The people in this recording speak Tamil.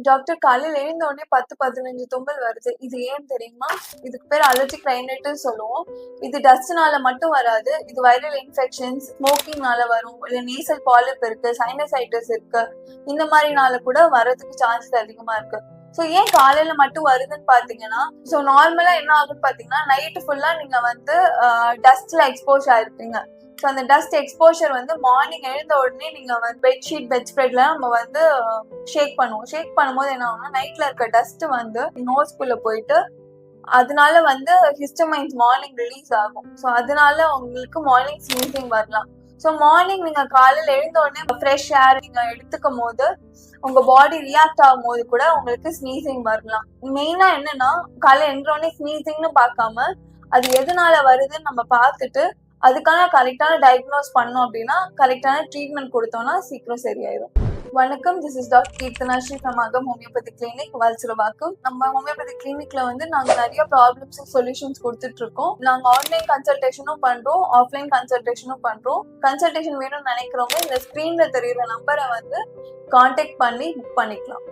டாக்டர் காலையில எழுந்த உடனே 10-15 தும்மல் வருது. இது ஏன் தெரியுமா? இதுக்கு பேர் அலர்ஜிக் ரைனைட்டிஸ் சொல்லுவோம். இது டஸ்ட்னால மட்டும் வராது. இது வைரல் இன்ஃபெக்ஷன்ஸ், ஸ்மோக்கிங்னால வரும். இல்ல நேசல் பாலிப் இருக்கு, சைனசைட்டிஸ் இருக்கு. இந்த மாதிரினால கூட வரதுக்கு சான்சஸ் அதிகமா இருக்கு. ஸோ ஏன் காலையில மட்டும் வருதுன்னு பாத்தீங்கன்னா, ஸோ நார்மலா என்ன ஆகுன்னு பாத்தீங்கன்னா, நைட்டு ஃபுல்லா நீங்க வந்து டஸ்ட்ல எக்ஸ்போஸ் ஆயிருப்பீங்க. ஸோ அந்த டஸ்ட் எக்ஸ்போஷர் வந்து மார்னிங் எழுந்த உடனே நீங்க வந்து பெட்ஷீட், பெட் ஸ்ப்ரெட்ல நம்ம வந்து ஷேக் பண்ணுவோம். ஷேக் பண்ணும்போது என்ன ஆகும்னா, நைட்ல இருக்க டஸ்ட் வந்து நோஸ்குள்ள போயிட்டு அதனால வந்து ஹிஸ்டமைன்ஸ் மார்னிங் ரிலீஸ் ஆகும். ஸோ அதனால உங்களுக்கு மார்னிங் ஸ்னீசிங் வரலாம். ஸோ மார்னிங் நீங்க காலையில எழுந்த உடனே ஃப்ரெஷ் ஏர் நீங்க எடுத்துக்கும் போது உங்க பாடி ரியாக்ட் ஆகும் போது கூட உங்களுக்கு ஸ்னீசிங் வரலாம். மெயினா என்னன்னா, காலையில எழுந்த உடனே ஸ்னீசிங்னு பார்க்காம அது எதனால வருதுன்னு நம்ம பார்த்துட்டு அதுக்கான கரெக்டான டயக்னோஸ் பண்ணோம் அப்படின்னா கரெக்டான ட்ரீட்மெண்ட் கொடுத்தோம்னா சீக்கிரம் சரியாயிரும். வணக்கம், this is doctor Keerthana Sri from Agam homeopathy clinic, Valasaravakkam. நம்ம ஹோமியோபதி கிளினிக்ல வந்து நாங்க நிறைய ப்ராப்ளம்ஸ் சொல்யூஷன்ஸ் கொடுத்துட்டு இருக்கோம். நாங்க ஆன்லைன் கன்சல்டேஷனும் பண்றோம், ஆஃப்லைன் கன்சல்டேஷனும் பண்றோம். கன்சல்டேஷன் வேணும்னு நினைக்கிறவங்க இந்த ஸ்கிரீன்ல தெரியுற நம்பரை வந்து கான்டாக்ட் பண்ணி புக் பண்ணிக்கலாம்.